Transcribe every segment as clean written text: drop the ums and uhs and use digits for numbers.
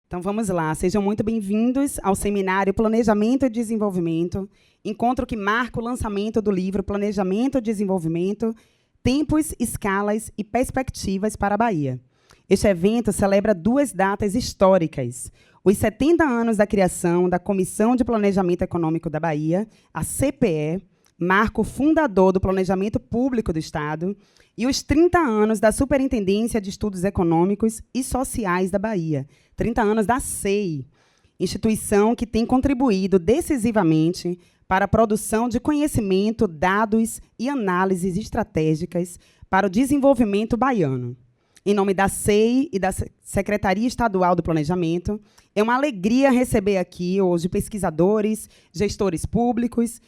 Então vamos lá, sejam muito bem-vindos ao seminário Planejamento e Desenvolvimento, encontro que marca o lançamento do livro Planejamento e Desenvolvimento, Tempos, Escalas e Perspectivas para a Bahia. Este evento celebra duas datas históricas: os 70 anos da criação da Comissão de Planejamento Econômico da Bahia, a CPE, marco fundador do Planejamento Público do Estado, e os 30 anos da Superintendência de Estudos Econômicos e Sociais da Bahia, 30 anos da SEI, instituição que tem contribuído decisivamente para a produção de conhecimento, dados e análises estratégicas para o desenvolvimento baiano. Em nome da SEI e da Secretaria Estadual do Planejamento, é uma alegria receber aqui hoje pesquisadores, gestores públicos,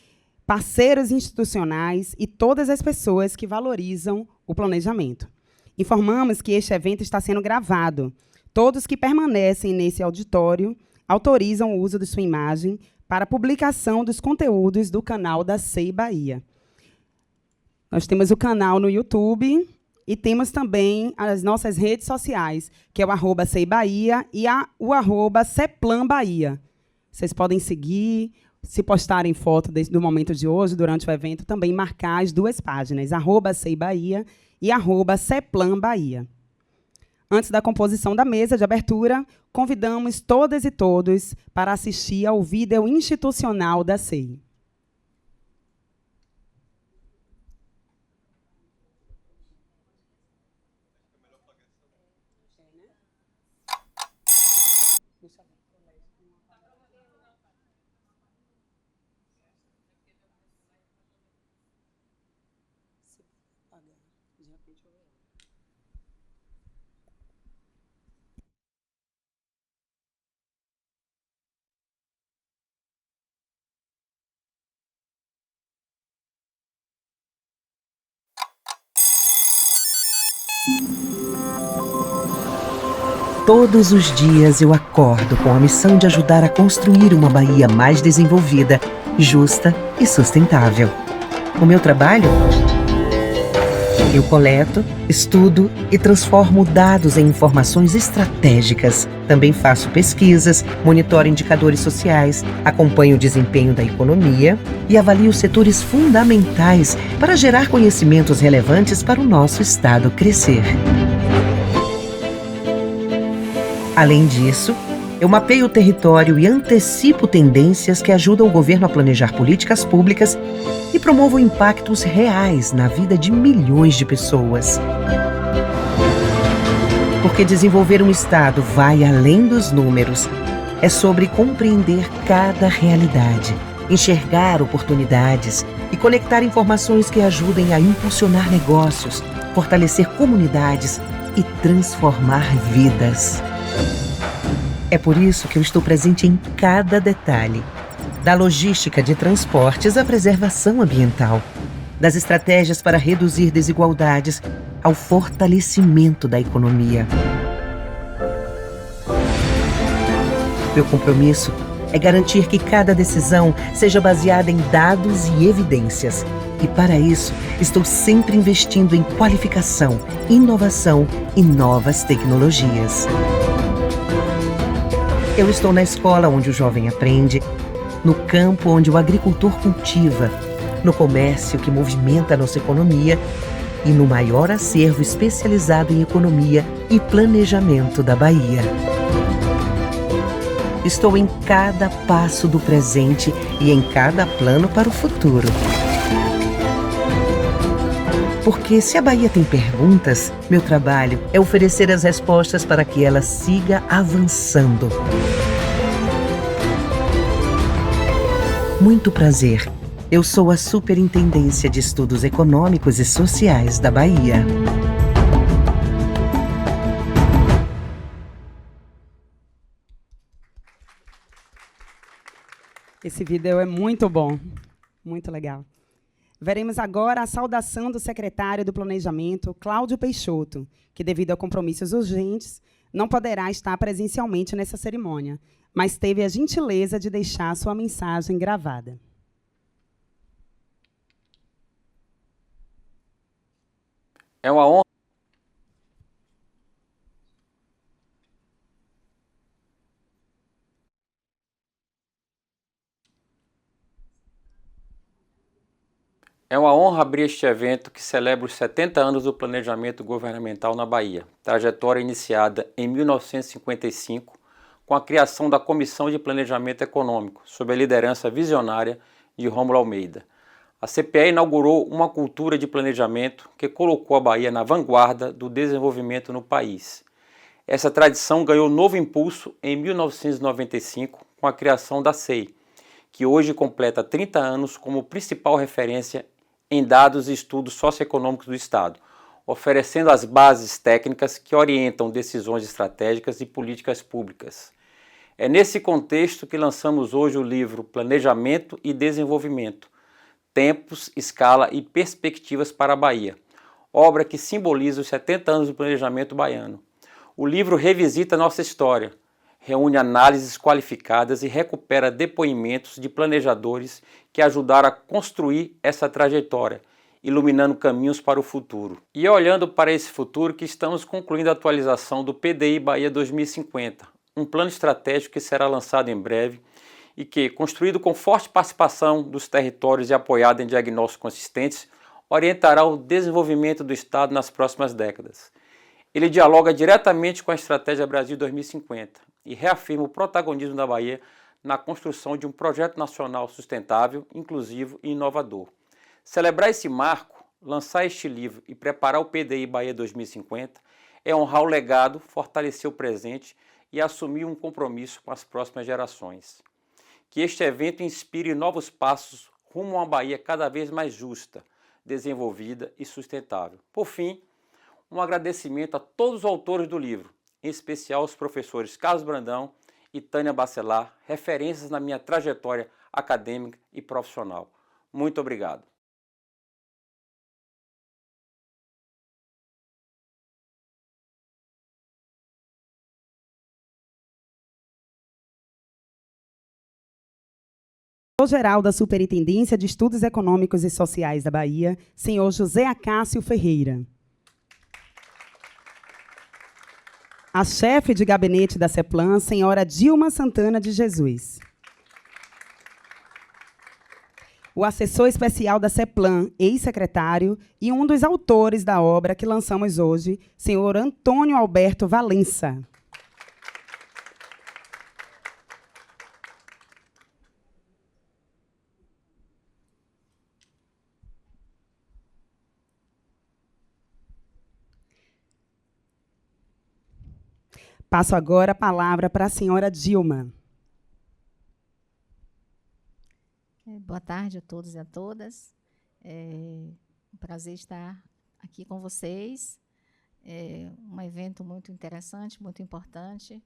parceiros institucionais e todas as pessoas que valorizam o planejamento. Informamos que este evento está sendo gravado. Todos que permanecem nesse auditório autorizam o uso de sua imagem para publicação dos conteúdos do canal da SEI Bahia. Nós temos o canal no YouTube e temos também as nossas redes sociais, que é o @SEI Bahia e o @CEPLAN Bahia. Vocês podem seguir, se postarem foto do momento de hoje, durante o evento, também marcar as duas páginas, @SEI Bahia e @CEPLAN Bahia. Antes da composição da mesa de abertura, convidamos todas e todos para assistir ao vídeo institucional da SEI. Todos os dias eu acordo com a missão de ajudar a construir uma Bahia mais desenvolvida, justa e sustentável. O meu trabalho? Eu coleto, estudo e transformo dados em informações estratégicas. Também faço pesquisas, monitoro indicadores sociais, acompanho o desempenho da economia e avalio setores fundamentais para gerar conhecimentos relevantes para o nosso Estado crescer. Além disso, eu mapeio o território e antecipo tendências que ajudam o governo a planejar políticas públicas e promovo impactos reais na vida de milhões de pessoas. Porque desenvolver um Estado vai além dos números. É sobre compreender cada realidade, enxergar oportunidades e conectar informações que ajudem a impulsionar negócios, fortalecer comunidades e transformar vidas. É por isso que eu estou presente em cada detalhe, da logística de transportes à preservação ambiental, das estratégias para reduzir desigualdades ao fortalecimento da economia. Meu compromisso é garantir que cada decisão seja baseada em dados e evidências. E para isso, estou sempre investindo em qualificação, inovação e novas tecnologias. Eu estou na escola onde o jovem aprende, no campo onde o agricultor cultiva, no comércio que movimenta a nossa economia e no maior acervo especializado em economia e planejamento da Bahia. Estou em cada passo do presente e em cada plano para o futuro. Porque se a Bahia tem perguntas, meu trabalho é oferecer as respostas para que ela siga avançando. Muito prazer. Eu sou a Superintendência de Estudos Econômicos e Sociais da Bahia. Esse vídeo é muito bom, muito legal. Veremos agora a saudação do secretário do Planejamento, Cláudio Peixoto, que, devido a compromissos urgentes, não poderá estar presencialmente nessa cerimônia, mas teve a gentileza de deixar sua mensagem gravada. É uma honra. É uma honra abrir este evento que celebra os 70 anos do planejamento governamental na Bahia, trajetória iniciada em 1955 com a criação da Comissão de Planejamento Econômico, sob a liderança visionária de Rômulo Almeida. A CPE inaugurou uma cultura de planejamento que colocou a Bahia na vanguarda do desenvolvimento no país. Essa tradição ganhou novo impulso em 1995 com a criação da SEI, que hoje completa 30 anos como principal referência em dados e estudos socioeconômicos do Estado, oferecendo as bases técnicas que orientam decisões estratégicas e políticas públicas. É nesse contexto que lançamos hoje o livro Planejamento e Desenvolvimento, Tempos, Escala e Perspectivas para a Bahia, obra que simboliza os 70 anos do planejamento baiano. O livro revisita nossa história, reúne análises qualificadas e recupera depoimentos de planejadores que ajudaram a construir essa trajetória, iluminando caminhos para o futuro. E é olhando para esse futuro que estamos concluindo a atualização do PDI Bahia 2050, um plano estratégico que será lançado em breve e que, construído com forte participação dos territórios e apoiado em diagnósticos consistentes, orientará o desenvolvimento do Estado nas próximas décadas. Ele dialoga diretamente com a Estratégia Brasil 2050 e reafirma o protagonismo da Bahia na construção de um projeto nacional sustentável, inclusivo e inovador. Celebrar esse marco, lançar este livro e preparar o PDI Bahia 2050 é honrar o legado, fortalecer o presente e assumir um compromisso com as próximas gerações. Que este evento inspire novos passos rumo a uma Bahia cada vez mais justa, desenvolvida e sustentável. Por fim, um agradecimento a todos os autores do livro, em especial os professores Carlos Brandão e Tânia Bacelar, referências na minha trajetória acadêmica e profissional. Muito obrigado. Geral da Superintendência de Estudos Econômicos e Sociais da Bahia, senhor José Acácio Ferreira. A chefe de gabinete da CEPLAN, senhora Dilma Santana de Jesus. O assessor especial da CEPLAN, ex-secretário, e um dos autores da obra que lançamos hoje, senhor Antônio Alberto Valença. Passo agora a palavra para a senhora Dilma. Boa tarde a todos e a todas. É um prazer estar aqui com vocês. É um evento muito interessante, muito importante,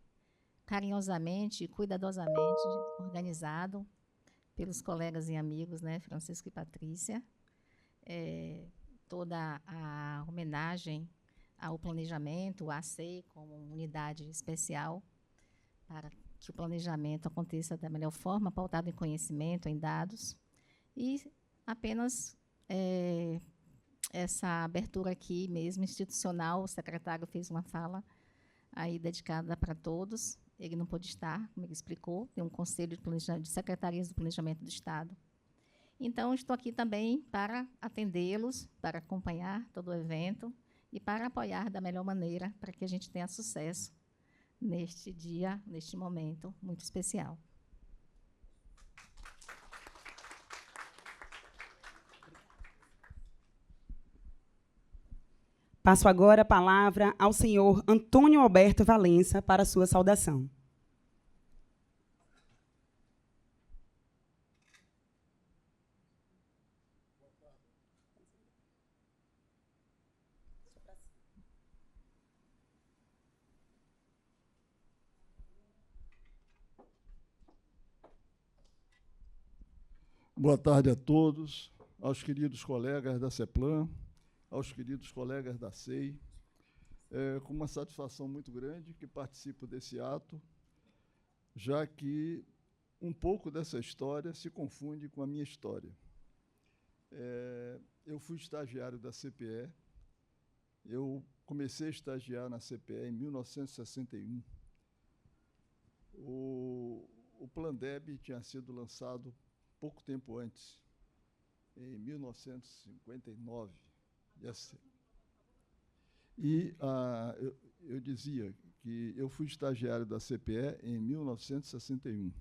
carinhosamente e cuidadosamente organizado pelos colegas e amigos, né, Francisco e Patrícia. Toda a homenagem ao planejamento, à SEI como unidade especial para que o planejamento aconteça da melhor forma, pautado em conhecimento, em dados. E apenas essa abertura aqui mesmo, institucional, o secretário fez uma fala aí dedicada para todos. Ele não pôde estar, como ele explicou, tem um conselho de secretarias do Planejamento do Estado. Então, estou aqui também para atendê-los, para acompanhar todo o evento e para apoiar da melhor maneira para que a gente tenha sucesso neste dia, neste momento muito especial. Passo agora a palavra ao senhor Antônio Alberto Valença para a sua saudação. Boa tarde a todos, aos queridos colegas da CEPLAN, aos queridos colegas da SEI. É com uma satisfação muito grande que participo desse ato, já que um pouco dessa história se confunde com a minha história. Eu fui estagiário da CPE, eu comecei a estagiar na CPE em 1961. O Plandeb tinha sido lançado pouco tempo antes. em 1959. E eu dizia que eu fui estagiário da CPE em 1961.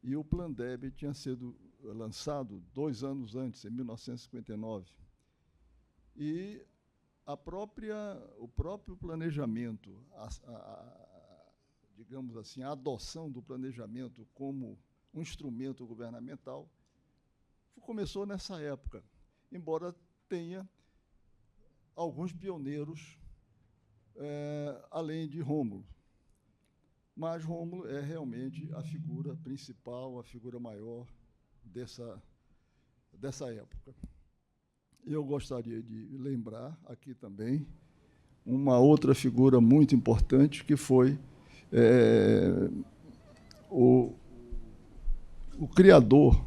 E o Plandeb tinha sido lançado 2 anos antes, em 1959. E o próprio planejamento, digamos assim, a adoção do planejamento como um instrumento governamental, começou nessa época, embora tenha alguns pioneiros, além de Rômulo. Mas Rômulo é realmente a figura principal, a figura maior dessa época. Eu gostaria de lembrar aqui também uma outra figura muito importante, que foi o criador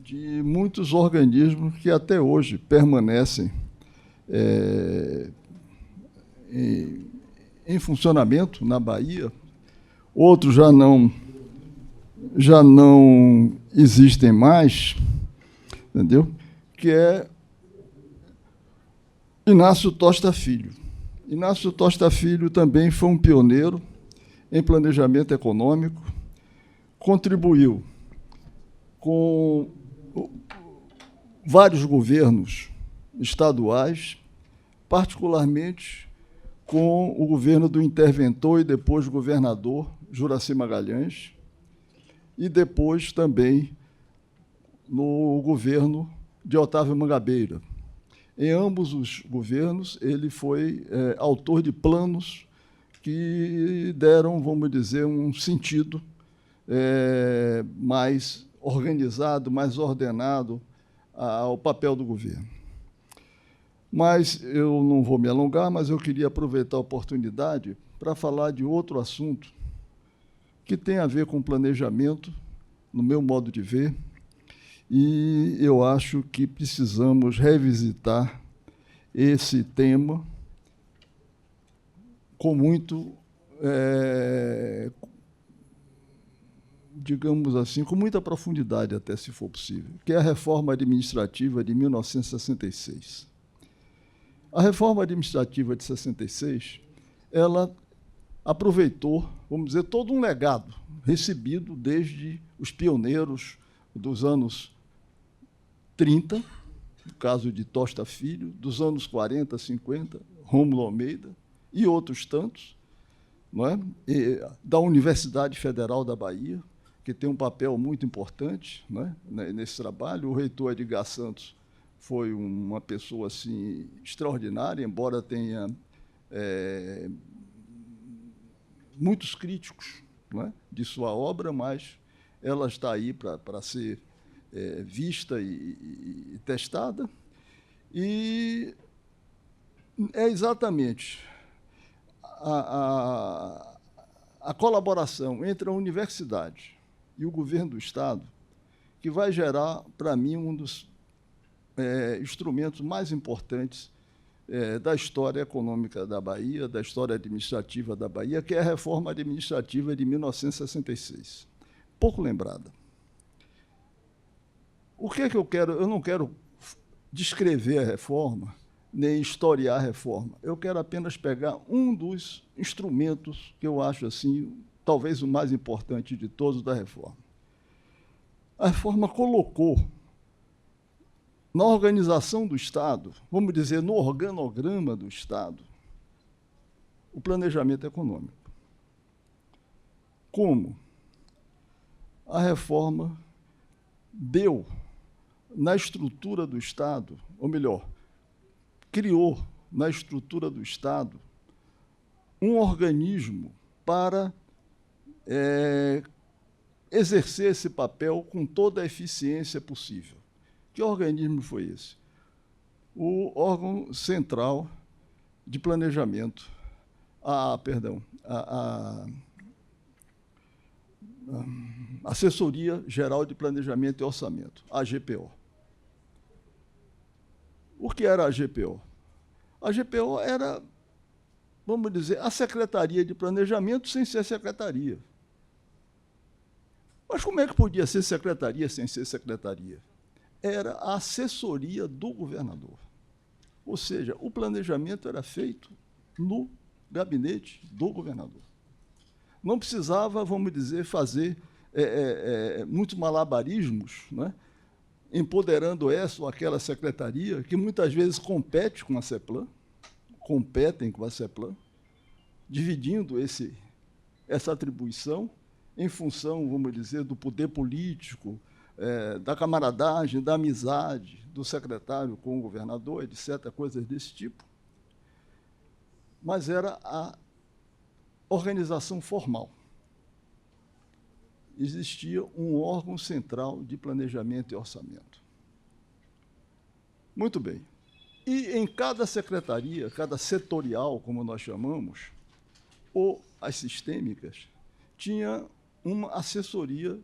de muitos organismos que até hoje permanecem em funcionamento na Bahia. Outros já não existem mais, entendeu? Que é Inácio Tosta Filho. Inácio Tosta Filho também foi um pioneiro em planejamento econômico, contribuiu com vários governos estaduais, particularmente com o governo do interventor e depois governador Juracy Magalhães, e depois também no governo de Otávio Mangabeira. Em ambos os governos, ele foi autor de planos que deram, vamos dizer, um sentido mais organizado, mais ordenado ao papel do governo. Mas eu não vou me alongar, mas eu queria aproveitar a oportunidade para falar de outro assunto que tem a ver com planejamento, no meu modo de ver, e eu acho que precisamos revisitar esse tema com muito, digamos assim, com muita profundidade, até se for possível, que é a reforma administrativa de 1966. A reforma administrativa de 66, ela aproveitou, vamos dizer, todo um legado recebido desde os pioneiros dos anos 30, no caso de Tosta Filho, dos anos 40, 50, Rômulo Almeida e outros tantos, não é? Da Universidade Federal da Bahia, que tem um papel muito importante, não é? Nesse trabalho. O reitor Edgar Santos foi uma pessoa assim, extraordinária, embora tenha muitos críticos, não é, de sua obra, mas ela está aí para ser vista e testada. E é exatamente a colaboração entre a universidade e o governo do Estado que vai gerar, para mim, um dos instrumentos mais importantes da história econômica da Bahia, da história administrativa da Bahia, que é a reforma administrativa de 1966. Pouco lembrada. O que é que eu quero? Eu não quero descrever a reforma, nem historiar a reforma. Eu quero apenas pegar um dos instrumentos que eu acho, assim, talvez o mais importante de todos da reforma. A reforma colocou na organização do Estado, vamos dizer, no organograma do Estado, o planejamento econômico. Como? A reforma deu na estrutura do Estado, ou melhor, criou na estrutura do Estado um organismo para exercer esse papel com toda a eficiência possível. Que organismo foi esse? O órgão central de planejamento, a Assessoria Geral de Planejamento e Orçamento, a AGPO. O que era a AGPO? A AGPO era, vamos dizer, a Secretaria de Planejamento sem ser secretaria. Mas como é que podia ser secretaria sem ser secretaria? era a assessoria do governador. Ou seja, o planejamento era feito no gabinete do governador. Não precisava, vamos dizer, fazer muitos malabarismos, né, empoderando essa ou aquela secretaria, que muitas vezes compete com a CEPLAN, competem com a CEPLAN, dividindo essa atribuição em função, vamos dizer, do poder político, da camaradagem, da amizade do secretário com o governador, etc., coisas desse tipo. Mas era a organização formal. Existia um órgão central de planejamento e orçamento. Muito bem. E em cada secretaria, cada setorial, como nós chamamos, ou as sistêmicas, tinha uma assessoria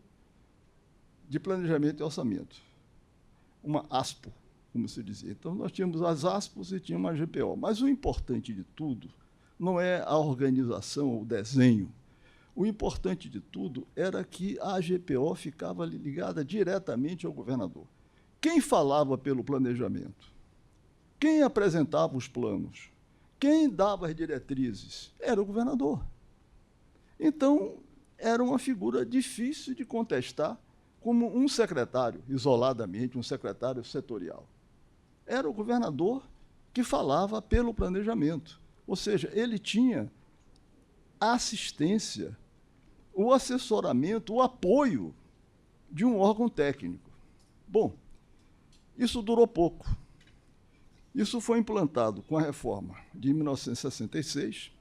de planejamento e orçamento, uma ASPO, como se dizia. Então, nós tínhamos as ASPOs e tínhamos a GPO. Mas o importante de tudo não é a organização, o desenho. O importante de tudo era que a GPO ficava ligada diretamente ao governador. Quem falava pelo planejamento? Quem apresentava os planos? Quem dava as diretrizes? Era o governador. Então, era uma figura difícil de contestar como um secretário, isoladamente, um secretário setorial. Era o governador que falava pelo planejamento. Ou seja, ele tinha a assistência, o assessoramento, o apoio de um órgão técnico. Bom, isso durou pouco. Isso foi implantado com a reforma de 1966.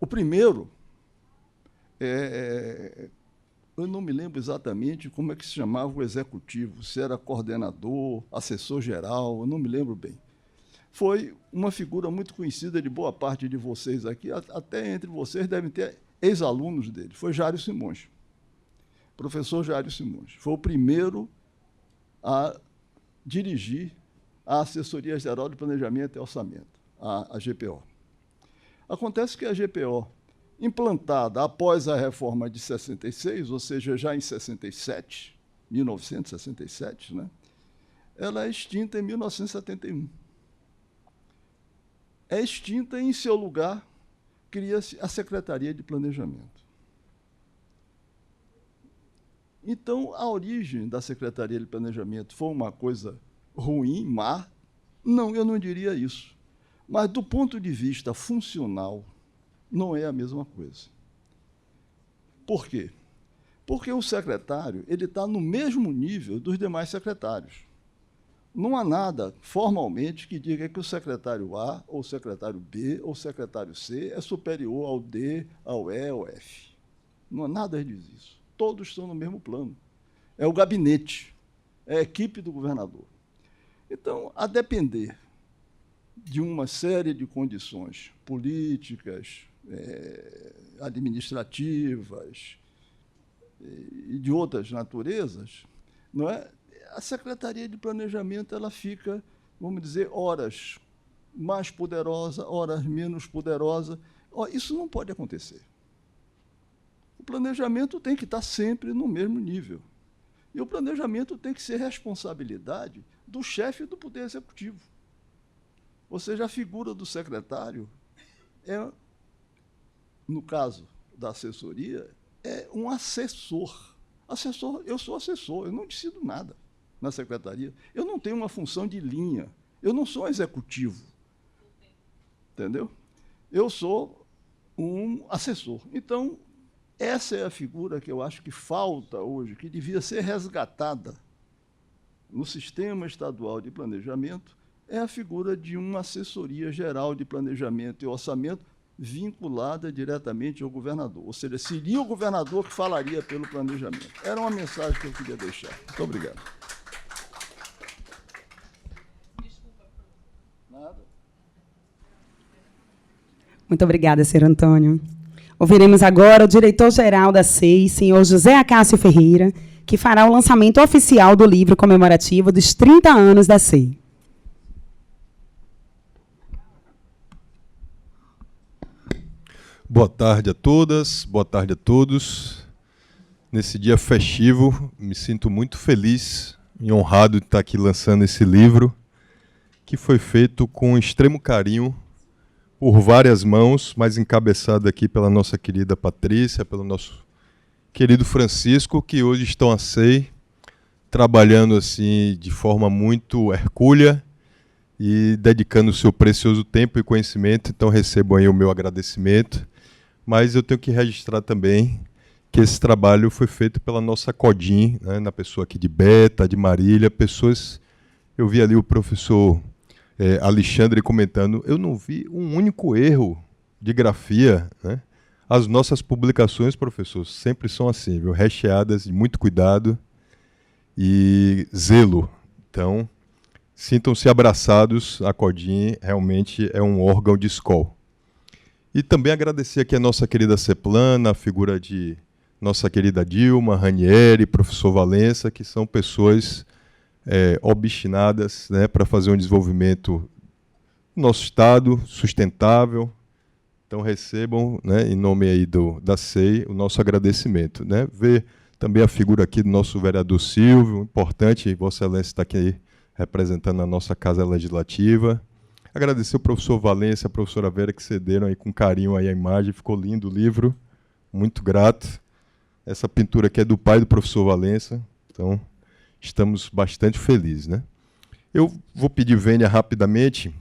O primeiro, eu não me lembro exatamente como é que se chamava o executivo, se era coordenador, assessor-geral, eu não me lembro bem. Foi uma figura muito conhecida de boa parte de vocês aqui, até entre vocês devem ter ex-alunos dele, foi Jário Simões, professor Jário Simões. Foi o primeiro a dirigir a Assessoria Geral de Planejamento e Orçamento, a GPO. Acontece que a GPO, implantada após a reforma de 66, ou seja, já em 67, 1967, né, ela é extinta em 1971. É extinta e, em seu lugar, cria-se a Secretaria de Planejamento. Então, a origem da Secretaria de Planejamento foi uma coisa ruim, má? Não, eu não diria isso. Mas, do ponto de vista funcional, não é a mesma coisa. Por quê? Porque o secretário está no mesmo nível dos demais secretários. Não há nada, formalmente, que diga que o secretário A, ou o secretário B, ou o secretário C é superior ao D, ao E, ao F. Não há nada que diz isso. Todos estão no mesmo plano. É o gabinete, é a equipe do governador. Então, a depender de uma série de condições políticas, administrativas e de outras naturezas, não é? A Secretaria de Planejamento ela fica, vamos dizer, horas mais poderosa, horas menos poderosa. Isso não pode acontecer. O planejamento tem que estar sempre no mesmo nível. E o planejamento tem que ser responsabilidade do chefe do Poder Executivo. Ou seja, a figura do secretário no caso da assessoria, é um assessor. Eu sou assessor, eu não decido nada na secretaria. Eu não tenho uma função de linha, eu não sou executivo. Entendeu? Eu sou um assessor. Então, essa é a figura que eu acho que falta hoje, que devia ser resgatada no Sistema Estadual de Planejamento, é a figura de uma assessoria geral de planejamento e orçamento vinculada diretamente ao governador. Ou seja, seria o governador que falaria pelo planejamento. Era uma mensagem que eu queria deixar. Muito obrigado. Nada. Muito obrigada, senhor Antônio. Ouviremos agora o diretor-geral da SEI, senhor José Acácio Ferreira, que fará o lançamento oficial do livro comemorativo dos 30 anos da SEI. Boa tarde a todas, boa tarde a todos. Nesse dia festivo, me sinto muito feliz e honrado de estar aqui lançando esse livro, que foi feito com extremo carinho por várias mãos, mas encabeçado aqui pela nossa querida Patrícia, pelo nosso querido Francisco, que hoje estão a SEI, trabalhando assim de forma muito hercúlea e dedicando o seu precioso tempo e conhecimento. Então recebam aí o meu agradecimento, mas eu tenho que registrar também que esse trabalho foi feito pela nossa CODIM, né, na pessoa aqui de Beta, de Marília, pessoas... Eu vi ali o professor Alexandre comentando, eu não vi um único erro de grafia, né? As nossas publicações, professor, sempre são assim, viu? Recheadas de muito cuidado e zelo. Então, sintam-se abraçados, a CODIM realmente é um órgão de escola. E também agradecer aqui a nossa querida CEPLAN, a figura de nossa querida Dilma, Ranieri, professor Valença, que são pessoas obstinadas, né, para fazer um desenvolvimento do nosso Estado sustentável. Então recebam, né, em nome aí da SEI, o nosso agradecimento. Né? Ver também a figura aqui do nosso vereador Silvio, importante, Vossa Excelência está aqui representando a nossa Casa Legislativa. Agradecer o professor Valença e a professora Vera que cederam aí com carinho aí a imagem, ficou lindo o livro, muito grato. Essa pintura aqui é do pai do professor Valença, então estamos bastante felizes. Né? Eu vou pedir vênia rapidamente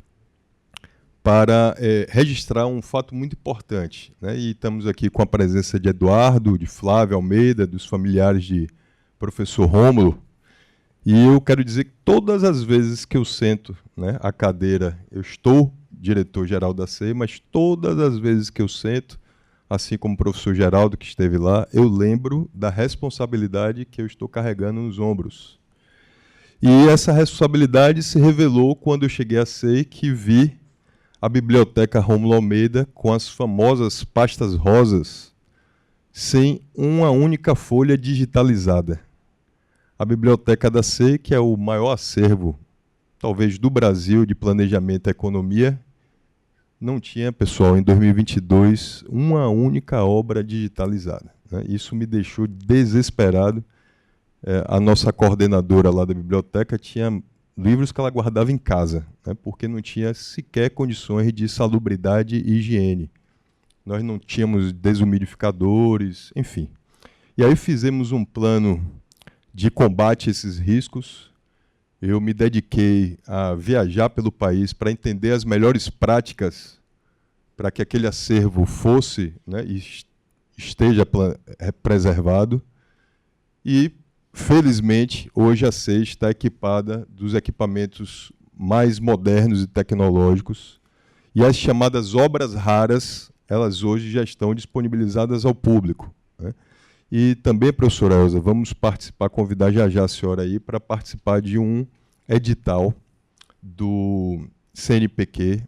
para registrar um fato muito importante. Né? E estamos aqui com a presença de Eduardo, de Flávia Almeida, dos familiares de professor Rômulo. E eu quero dizer que todas as vezes que eu sento, né, a cadeira, eu estou diretor-geral da SEI, mas todas as vezes que eu sento, assim como o professor Geraldo, que esteve lá, eu lembro da responsabilidade que eu estou carregando nos ombros. E essa responsabilidade se revelou quando eu cheguei à SEI, que vi a Biblioteca Rômulo Almeida com as famosas pastas rosas, sem uma única folha digitalizada. A Biblioteca da SEI, que é o maior acervo, talvez, do Brasil de planejamento e economia, não tinha, pessoal, em 2022, uma única obra digitalizada. Né? Isso me deixou desesperado. A nossa coordenadora lá da biblioteca tinha livros que ela guardava em casa, né? Porque não tinha sequer condições de salubridade e higiene. Nós não tínhamos desumidificadores, enfim. E aí fizemos um plano de combate a esses riscos. Eu me dediquei a viajar pelo país para entender as melhores práticas para que aquele acervo fosse, né, e esteja preservado. E, felizmente, hoje a SEI está equipada dos equipamentos mais modernos e tecnológicos. E as chamadas obras raras, elas hoje já estão disponibilizadas ao público. Né? E também, professora Elza, vamos participar, convidar já a senhora aí para participar de um edital do CNPq,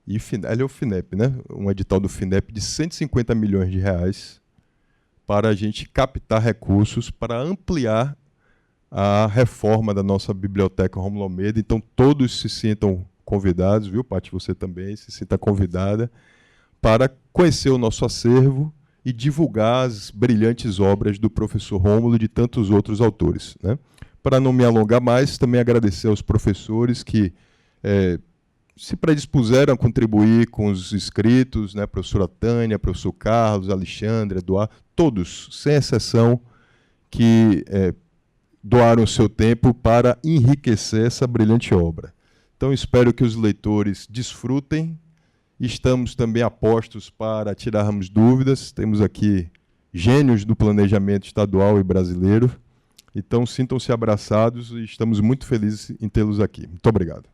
e ele é o FINEP, né? Um edital do FINEP de 150 milhões de reais para a gente captar recursos para ampliar a reforma da nossa Biblioteca Rômulo Almeida. Então, todos se sintam convidados, viu, Paty? Você também se sinta convidada para conhecer o nosso acervo e divulgar as brilhantes obras do professor Rômulo e de tantos outros autores. Né? Para não me alongar mais, também agradecer aos professores que se predispuseram a contribuir com os inscritos, né? Professora Tânia, professor Carlos, Alexandre, Eduardo, todos, sem exceção, que doaram o seu tempo para enriquecer essa brilhante obra. Então, espero que os leitores desfrutem. Estamos também a postos para tirarmos dúvidas. Temos aqui gênios do planejamento estadual e brasileiro. Então, sintam-se abraçados e estamos muito felizes em tê-los aqui. Muito obrigado.